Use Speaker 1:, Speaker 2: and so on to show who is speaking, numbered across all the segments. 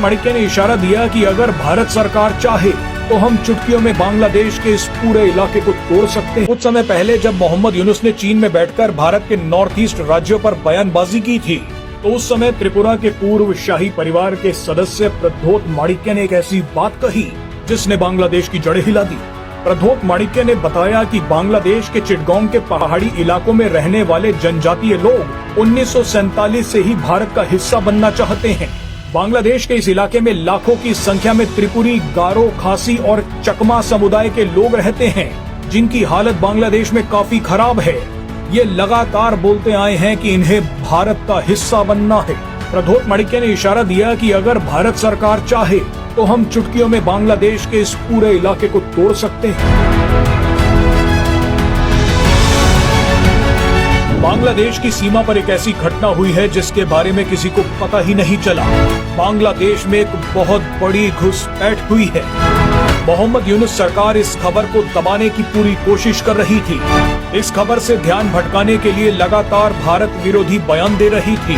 Speaker 1: माणिक्य ने इशारा दिया कि अगर भारत सरकार चाहे तो हम चुटकियों में बांग्लादेश के इस पूरे इलाके को तोड़ सकते हैं। कुछ समय पहले जब मोहम्मद यूनुस ने चीन में बैठकर भारत के नॉर्थ ईस्ट राज्यों पर बयानबाजी की थी, तो उस समय त्रिपुरा के पूर्व शाही परिवार के सदस्य प्रद्योत माणिक्य ने एक ऐसी बात कही जिसने बांग्लादेश की जड़ें हिला दी। प्रद्योत माणिक्य ने बताया कि बांग्लादेश के चिटगांव के पहाड़ी इलाकों में रहने वाले जनजातीय लोग 1947 से ही भारत का हिस्सा बनना चाहते हैं। बांग्लादेश के इस इलाके में लाखों की संख्या में त्रिपुरी, गारो, खासी और चकमा समुदाय के लोग रहते हैं, जिनकी हालत बांग्लादेश में काफी खराब है। ये लगातार बोलते आए हैं कि इन्हें भारत का हिस्सा बनना है। प्रद्योत माणिक्य ने इशारा दिया कि अगर भारत सरकार चाहे तो हम चुटकियों में बांग्लादेश के इस पूरे इलाके को तोड़ सकते हैं। बांग्लादेश की सीमा पर एक ऐसी घटना हुई है जिसके बारे में किसी को पता ही नहीं चला। बांग्लादेश में एक बहुत बड़ी घुसपैठ हुई है। मोहम्मद यूनुस सरकार इस खबर को दबाने की पूरी कोशिश कर रही थी। इस खबर से ध्यान भटकाने के लिए लगातार भारत विरोधी बयान दे रही थी,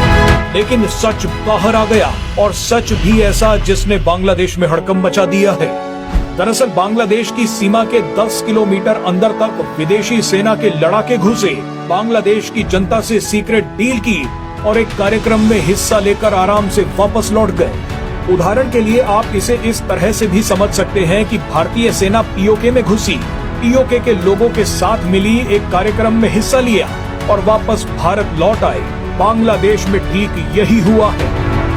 Speaker 1: लेकिन सच बाहर आ गया, और सच भी ऐसा जिसने बांग्लादेश में हड़कंप मचा दिया है। दरअसल बांग्लादेश की सीमा के 10 किलोमीटर अंदर तक विदेशी सेना के लड़ाके घुसे, बांग्लादेश की जनता से सीक्रेट डील की और एक कार्यक्रम में हिस्सा लेकर आराम से वापस लौट गए। उदाहरण के लिए आप इसे इस तरह से भी समझ सकते हैं कि भारतीय सेना पीओके में घुसी, पीओके के लोगों के साथ मिली, एक कार्यक्रम में हिस्सा लिया और वापस भारत लौट आए। बांग्लादेश में ठीक यही हुआ है।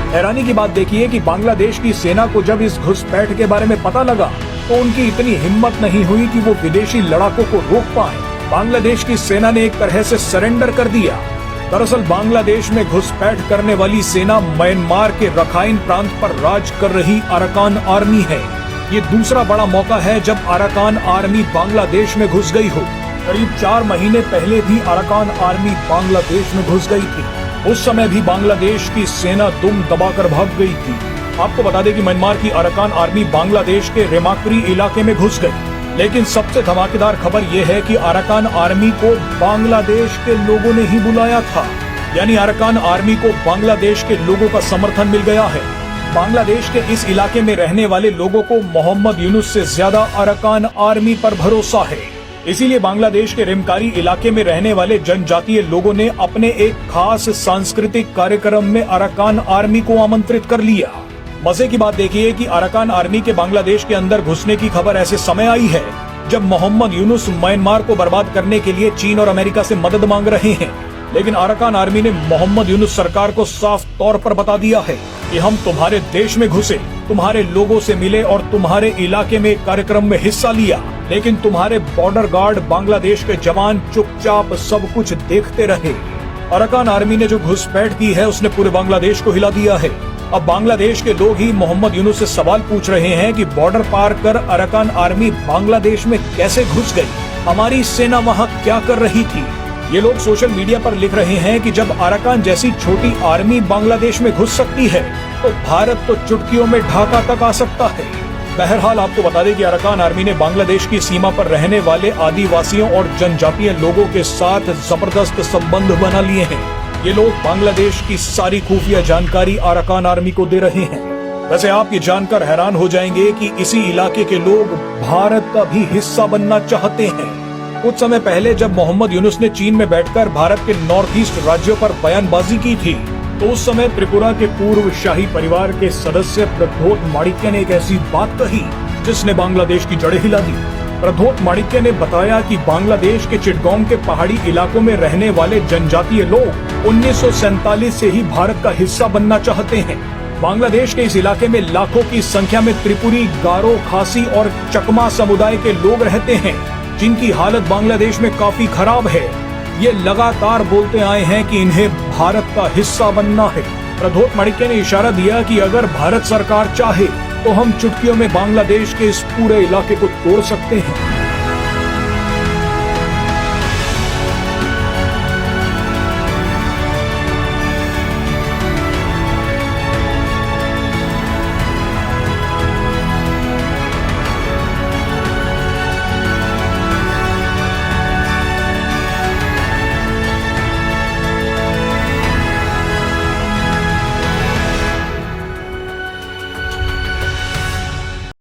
Speaker 1: हैरानी की बात देखिए कि बांग्लादेश की सेना को जब इस घुसपैठ के बारे में पता लगा तो उनकी इतनी हिम्मत नहीं हुई कि वो विदेशी लड़ाकों को रोक पाए। बांग्लादेश की सेना ने एक तरह से सरेंडर कर दिया। दरअसल बांग्लादेश में घुसपैठ करने वाली सेना म्यांमार के रखाइन प्रांत पर राज कर रही अराकान आर्मी है। ये दूसरा बड़ा मौका है जब अराकान आर्मी बांग्लादेश में घुस गई हो। करीब 4 महीने पहले भी अराकान आर्मी बांग्लादेश में घुस गई थी। उस समय भी बांग्लादेश की सेना दुम दबाकर भाग गई थी। आपको बता दें कि म्यांमार की अराकान आर्मी बांग्लादेश के रेमाक्री इलाके में घुस गई, लेकिन सबसे धमाकेदार खबर यह है कि अराकान आर्मी को बांग्लादेश के लोगों ने ही बुलाया था। यानी अराकान आर्मी को बांग्लादेश के लोगों का समर्थन मिल गया है। बांग्लादेश के इस इलाके में रहने वाले लोगों को मोहम्मद यूनुस से ज्यादा अराकान आर्मी पर भरोसा है। इसीलिए बांग्लादेश के रेमकारी इलाके में रहने वाले जनजातीय लोगों ने अपने एक खास सांस्कृतिक कार्यक्रम में अराकान आर्मी को आमंत्रित कर लिया। मजे की बात देखिए कि अराकान आर्मी के बांग्लादेश के अंदर घुसने की खबर ऐसे समय आई है जब मोहम्मद यूनुस म्यांमार को बर्बाद करने के लिए चीन और अमेरिका से मदद मांग रहे हैं। लेकिन अराकान आर्मी ने मोहम्मद यूनुस सरकार को साफ तौर पर बता दिया है कि हम तुम्हारे देश में घुसे, तुम्हारे लोगों से मिले और तुम्हारे इलाके में कार्यक्रम में हिस्सा लिया, लेकिन तुम्हारे बॉर्डर गार्ड बांग्लादेश के जवान चुपचाप सब कुछ देखते रहे। अराकान आर्मी ने जो घुसपैठ की है उसने पूरे बांग्लादेश को हिला दिया है। अब बांग्लादेश के लोग ही मोहम्मद यूनुस से सवाल पूछ रहे हैं कि बॉर्डर पार कर अराकान आर्मी बांग्लादेश में कैसे घुस गई, हमारी सेना वहां क्या कर रही थी। ये लोग सोशल मीडिया पर लिख रहे हैं कि जब अराकान जैसी छोटी आर्मी बांग्लादेश में घुस सकती है तो भारत तो चुटकियों में ढाका तक आ सकता है। बहरहाल आपको बता दें कि अराकान आर्मी ने बांग्लादेश की सीमा पर रहने वाले आदिवासियों और जनजातीय लोगों के साथ जबरदस्त संबंध बना लिए हैं। ये लोग बांग्लादेश की सारी खुफिया जानकारी अराकान आर्मी को दे रहे हैं। वैसे आप ये जानकर हैरान हो जाएंगे कि इसी इलाके के लोग भारत का भी हिस्सा बनना चाहते हैं। कुछ समय पहले जब मोहम्मद यूनुस ने चीन में बैठकर भारत के नॉर्थ ईस्ट राज्यों पर बयानबाजी की थी, तो उस समय त्रिपुरा के पूर्व शाही परिवार के सदस्य प्रद्योत माणिक्य ने एक ऐसी बात कही जिसने बांग्लादेश की जड़ें हिला दी। प्रद्योत माणिक्य ने बताया कि बांग्लादेश के चिटगांव के पहाड़ी इलाकों में रहने वाले जनजातीय लोग 1947 से ही भारत का हिस्सा बनना चाहते हैं। बांग्लादेश के इस इलाके में लाखों की संख्या में त्रिपुरी, गारो, खासी और चकमा समुदाय के लोग रहते हैं, जिनकी हालत बांग्लादेश में काफी खराब है। ये लगातार बोलते आए हैं कि इन्हें भारत का हिस्सा बनना है। प्रद्योत माणिक्य ने इशारा दिया कि अगर भारत सरकार चाहे तो हम चुटकियों में बांग्लादेश के इस पूरे इलाके को तोड़ सकते हैं।